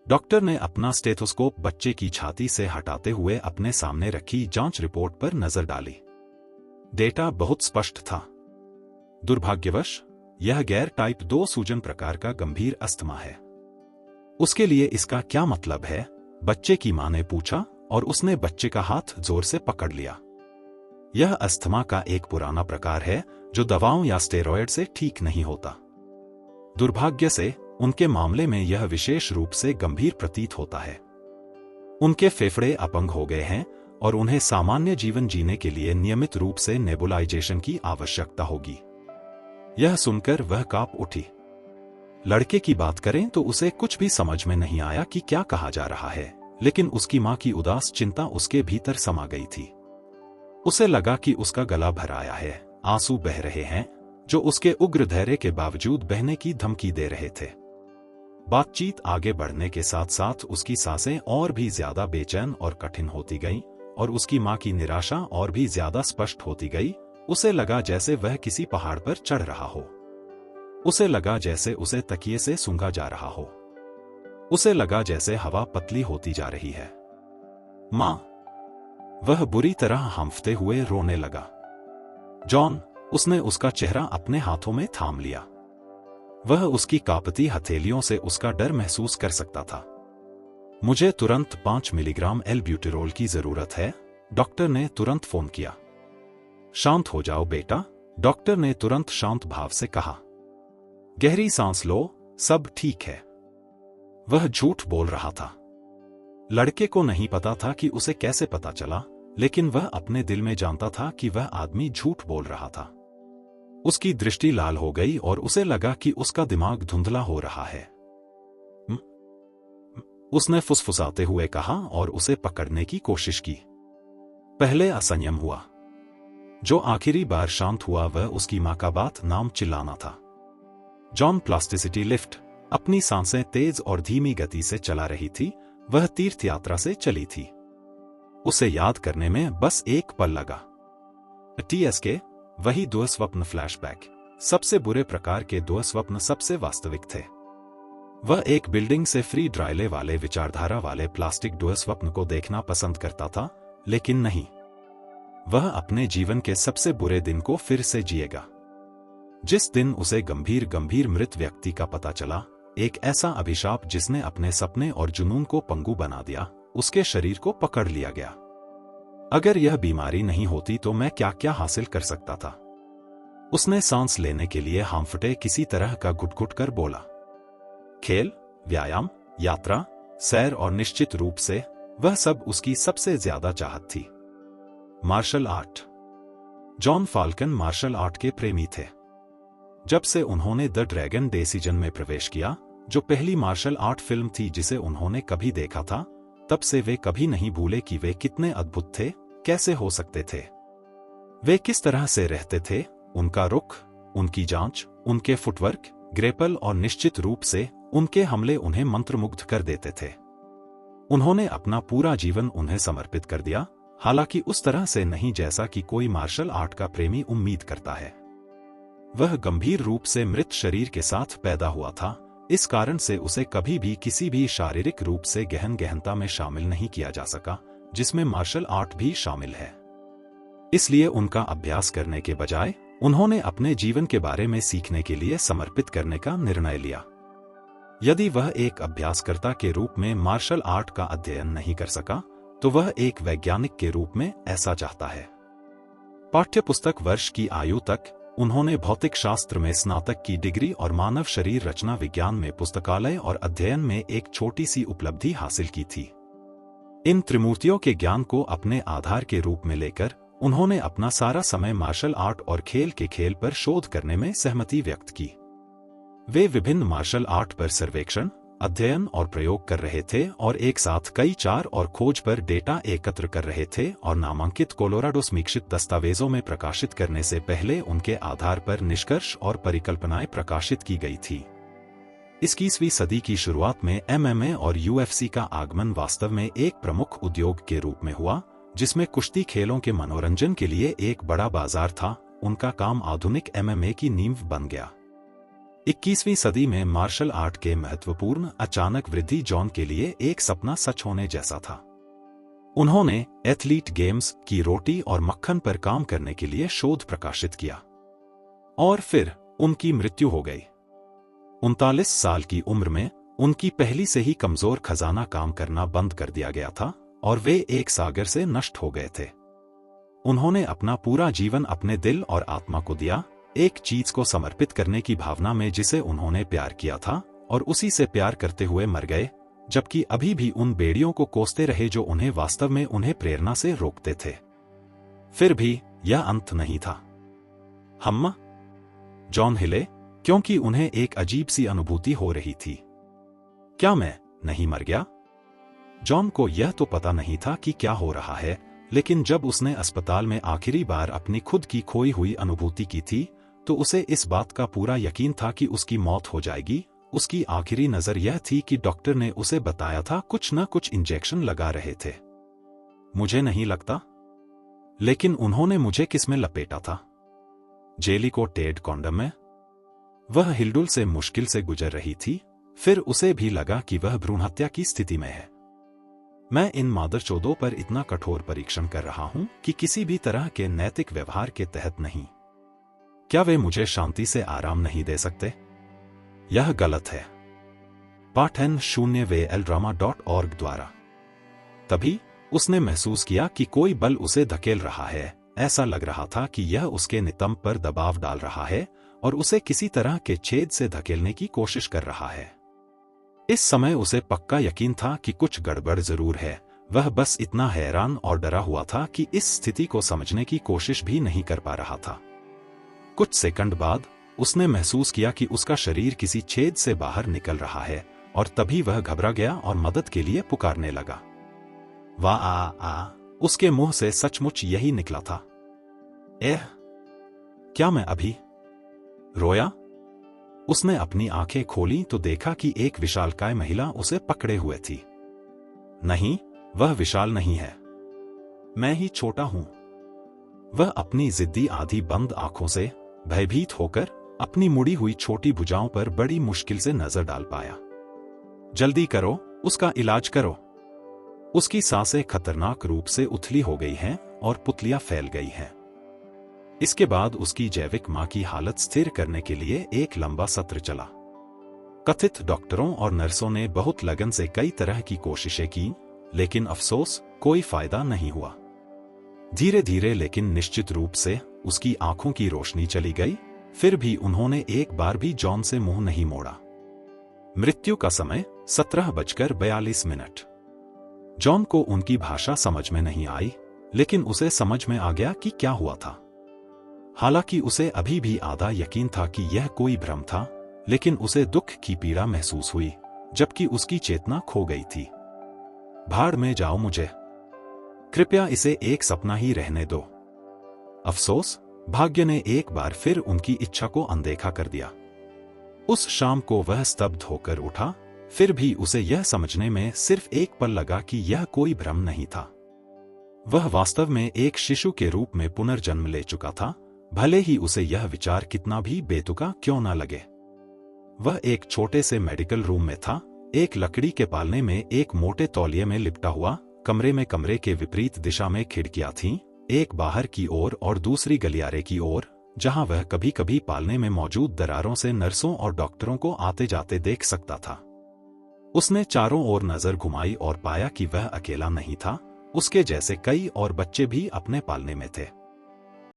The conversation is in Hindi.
डॉक्टर ने अपना स्टेथोस्कोप बच्चे की छाती से हटाते हुए अपने सामने रखी जांच रिपोर्ट पर नजर डाली। डेटा बहुत स्पष्ट था। दुर्भाग्यवश यह गैर टाइप 2 सूजन प्रकार का गंभीर अस्थमा है। उसके लिए इसका क्या मतलब है? बच्चे की मां ने पूछा और उसने बच्चे का हाथ जोर से पकड़ लिया। यह अस्थमा का एक पुराना प्रकार है जो दवाओं या स्टेरॉयड से ठीक नहीं होता। दुर्भाग्य से उनके मामले में यह विशेष रूप से गंभीर प्रतीत होता है। उनके फेफड़े अपंग हो गए हैं और उन्हें सामान्य जीवन जीने के लिए नियमित रूप से नेबुलाइजेशन की आवश्यकता होगी। यह सुनकर वह कांप उठी। लड़के की बात करें तो उसे कुछ भी समझ में नहीं आया कि क्या कहा जा रहा है, लेकिन उसकी मां की उदास चिंता उसके भीतर समा गई थी। उसे लगा कि उसका गला भर आया है, आंसू बह रहे हैं जो उसके उग्र धैर्य के बावजूद बहने की धमकी दे रहे थे। बातचीत आगे बढ़ने के साथ साथ उसकी सांसें और भी ज्यादा बेचैन और कठिन होती गईं और उसकी मां की निराशा और भी ज्यादा स्पष्ट होती गई। उसे लगा जैसे वह किसी पहाड़ पर चढ़ रहा हो। उसे लगा जैसे उसे तकिए से सूंघा जा रहा हो। उसे लगा जैसे हवा पतली होती जा रही है। मां! वह बुरी तरह हांफते हुए रोने लगा। जॉन! उसने उसका चेहरा अपने हाथों में थाम लिया। वह उसकी कांपती हथेलियों से उसका डर महसूस कर सकता था। मुझे तुरंत 5 मिलीग्राम एल्ब्यूटेरोल की जरूरत है, डॉक्टर ने तुरंत फोन किया। शांत हो जाओ बेटा, डॉक्टर ने तुरंत शांत भाव से कहा। गहरी सांस लो, सब ठीक है। वह झूठ बोल रहा था। लड़के को नहीं पता था कि उसे कैसे पता चला, लेकिन वह अपने दिल में जानता था कि वह आदमी झूठ बोल रहा था। उसकी दृष्टि लाल हो गई और उसे लगा कि उसका दिमाग धुंधला हो रहा है। उसने फुसफुसाते हुए कहा और उसे पकड़ने की कोशिश की। पहले असंयम हुआ। जो आखिरी बार शांत हुआ वह उसकी मां का बात नाम चिल्लाना था। जॉन प्लास्टिसिटी लिफ्ट अपनी सांसें तेज और धीमी गति से चला रही थी। वह तीर्थ यात्रा से चली थी। उसे याद करने में बस एक पल लगा। TSK वही दुःस्वप्न फ्लैशबैक, सबसे बुरे प्रकार के दुःस्वप्न सबसे वास्तविक थे। वह एक बिल्डिंग से फ्री ड्राइले वाले विचारधारा वाले प्लास्टिक दुःस्वप्न को देखना पसंद करता था, लेकिन नहीं, वह अपने जीवन के सबसे बुरे दिन को फिर से जिएगा। जिस दिन उसे गंभीर गंभीर मृत व्यक्ति का पता चला, एक ऐसा अभिशाप जिसने अपने सपने और जुनून को पंगु बना दिया, उसके शरीर को पकड़ लिया गया। अगर यह बीमारी नहीं होती तो मैं क्या क्या हासिल कर सकता था। उसने सांस लेने के लिए हांफटे किसी तरह का घुट-घुट कर बोला। खेल, व्यायाम, यात्रा, सैर और निश्चित रूप से वह सब उसकी सबसे ज्यादा चाहत थी। Martial art. John Falcon martial art के प्रेमी थे। जब से उन्होंने द ड्रैगन डे सीजन में प्रवेश किया, जो पहली मार्शल आर्ट फिल्म थी जिसे उन्होंने कभी देखा था, तब से वे कभी नहीं भूले कि वे कितने अद्भुत थे, कैसे हो सकते थे। वे किस तरह से रहते थे, उनका रुख, उनकी जांच, उनके फुटवर्क, ग्रेपल और निश्चित रूप से उनके हमले उन्हें मंत्रमुग्ध कर देते थे। उन्होंने अपना पूरा जीवन उन्हें समर्पित कर दिया, हालांकि उस तरह से नहीं जैसा कि कोई मार्शल आर्ट का प्रेमी उम्मीद करता है। वह गंभीर रूप से मृत शरीर के साथ पैदा हुआ था, इस कारण से उसे कभी भी किसी भी शारीरिक रूप से गहन गहनता में शामिल नहीं किया जा सका, जिसमें मार्शल आर्ट भी शामिल है। इसलिए उनका अभ्यास करने के बजाय उन्होंने अपने जीवन के बारे में सीखने के लिए समर्पित करने का निर्णय लिया। यदि वह एक अभ्यासकर्ता के रूप में मार्शल आर्ट का अध्ययन नहीं कर सका, तो वह एक वैज्ञानिक के रूप में ऐसा चाहता है। पाठ्यपुस्तक वर्ष की आयु तक उन्होंने भौतिक शास्त्र में स्नातक की डिग्री और मानव शरीर रचना विज्ञान में पुस्तकालय और अध्ययन में एक छोटी सी उपलब्धि हासिल की थी। इन त्रिमूर्तियों के ज्ञान को अपने आधार के रूप में लेकर उन्होंने अपना सारा समय मार्शल आर्ट और खेल के खेल पर शोध करने में सहमति व्यक्त की। वे विभिन्न मार्शल आर्ट पर सर्वेक्षण, अध्ययन और प्रयोग कर रहे थे और एक साथ कई चार और खोज पर डेटा एकत्र कर रहे थे और नामांकित कोलोराडो समीक्षित दस्तावेजों में प्रकाशित करने से पहले उनके आधार पर निष्कर्ष और परिकल्पनाएं प्रकाशित की गई थी। 21वीं सदी की शुरुआत में MMA और UFC का आगमन वास्तव में एक प्रमुख उद्योग के रूप में हुआ, जिसमें कुश्ती खेलों के मनोरंजन के लिए एक बड़ा बाजार था। उनका काम आधुनिक MMA की नींव बन गया। 21वीं सदी में मार्शल आर्ट के महत्वपूर्ण अचानक वृद्धि जॉन के लिए एक सपना सच होने जैसा था। उन्होंने एथलीट गेम्स की रोटी और मक्खन पर काम करने के लिए शोध प्रकाशित किया और फिर उनकी मृत्यु हो गई। 39 साल की उम्र में उनकी पहली से ही कमजोर खजाना काम करना बंद कर दिया गया था और वे एक सागर से नष्ट हो गए थे। उन्होंने अपना पूरा जीवन अपने दिल और आत्मा को दिया, एक चीज को समर्पित करने की भावना में जिसे उन्होंने प्यार किया था, और उसी से प्यार करते हुए मर गए, जबकि अभी भी उन बेड़ियों को कोसते रहे जो उन्हें वास्तव में उन्हें प्रेरणा से रोकते थे। फिर भी यह अंत नहीं था। हम्मा जॉन हिले, क्योंकि उन्हें एक अजीब सी अनुभूति हो रही थी। क्या मैं नहीं मर गया? जॉन को यह तो पता नहीं था कि क्या हो रहा है, लेकिन जब उसने अस्पताल में आखिरी बार अपनी खुद की खोई हुई अनुभूति की थी, तो उसे इस बात का पूरा यकीन था कि उसकी मौत हो जाएगी। उसकी आखिरी नजर यह थी कि डॉक्टर ने उसे बताया था कुछ न कुछ इंजेक्शन लगा रहे थे। मुझे नहीं लगता। लेकिन उन्होंने मुझे किस में लपेटा था? जेली को टेड कॉन्डम में? वह हिल्डुल से मुश्किल से गुजर रही थी, फिर उसे भी लगा कि वह भ्रूण हत्या की स्थिति में है। मैं इन मादरचोदों पर इतना कठोर परीक्षण कर रहा हूं कि किसी भी तरह के नैतिक व्यवहार के तहत नहीं। क्या वे मुझे शांति से आराम नहीं दे सकते? यह गलत है। पाठन 0veldrama.org द्वारा। तभी उसने महसूस किया कि कोई बल उसे धकेल रहा है। ऐसा लग रहा था कि यह उसके नितंब पर दबाव डाल रहा है और उसे किसी तरह के छेद से धकेलने की कोशिश कर रहा है। इस समय उसे पक्का यकीन था कि कुछ गड़बड़ जरूर है। वह बस इतना हैरान और डरा हुआ था कि इस स्थिति को समझने की कोशिश भी नहीं कर पा रहा था। कुछ सेकंड बाद उसने महसूस किया कि उसका शरीर किसी छेद से बाहर निकल रहा है, और तभी वह घबरा गया और मदद के लिए पुकारने लगा। वाह आ, उसके मुंह से सचमुच यही निकला था। क्या मैं अभी रोया? उसने अपनी आंखें खोली तो देखा कि एक विशालकाय महिला उसे पकड़े हुए थी। नहीं, वह विशाल नहीं है, मैं ही छोटा हूं। वह अपनी जिद्दी आधी बंद आंखों से भयभीत होकर अपनी मुड़ी हुई छोटी भुजाओं पर बड़ी मुश्किल से नजर डाल पाया। जल्दी करो, उसका इलाज करो। उसकी सांसें खतरनाक रूप से उथली हो गई हैं और पुतलियां फैल गई हैं। इसके बाद उसकी जैविक मां की हालत स्थिर करने के लिए एक लंबा सत्र चला। कथित डॉक्टरों और नर्सों ने बहुत लगन से कई तरह की कोशिशें की, लेकिन अफसोस कोई फायदा नहीं हुआ। धीरे धीरे लेकिन निश्चित रूप से उसकी आंखों की रोशनी चली गई। फिर भी उन्होंने एक बार भी जॉन से मुंह नहीं मोड़ा। मृत्यु का समय 17:42। जॉन को उनकी भाषा समझ में नहीं आई, लेकिन उसे समझ में आ गया कि क्या हुआ था। हालांकि उसे अभी भी आधा यकीन था कि यह कोई भ्रम था, लेकिन उसे दुख की पीड़ा महसूस हुई, जबकि उसकी चेतना खो गई थी। भाड़ में जाओ मुझे, कृपया इसे एक सपना ही रहने दो। अफसोस, भाग्य ने एक बार फिर उनकी इच्छा को अनदेखा कर दिया। उस शाम को वह स्तब्ध होकर उठा, फिर भी उसे यह समझने में सिर्फ एक पल लगा कि यह कोई भ्रम नहीं था। वह वास्तव में एक शिशु के रूप में पुनर्जन्म ले चुका था, भले ही उसे यह विचार कितना भी बेतुका क्यों न लगे। वह एक छोटे से मेडिकल रूम में था, एक लकड़ी के पालने में एक मोटे तौलिए में लिपटा हुआ। कमरे के विपरीत दिशा में खिड़कियां थीं, एक बाहर की ओर और दूसरी गलियारे की ओर, जहां वह कभी कभी पालने में मौजूद दरारों से नर्सों और डॉक्टरों को आते जाते देख सकता था। उसने चारों ओर नजर घुमाई और पाया कि वह अकेला नहीं था, उसके जैसे कई और बच्चे भी अपने पालने में थे।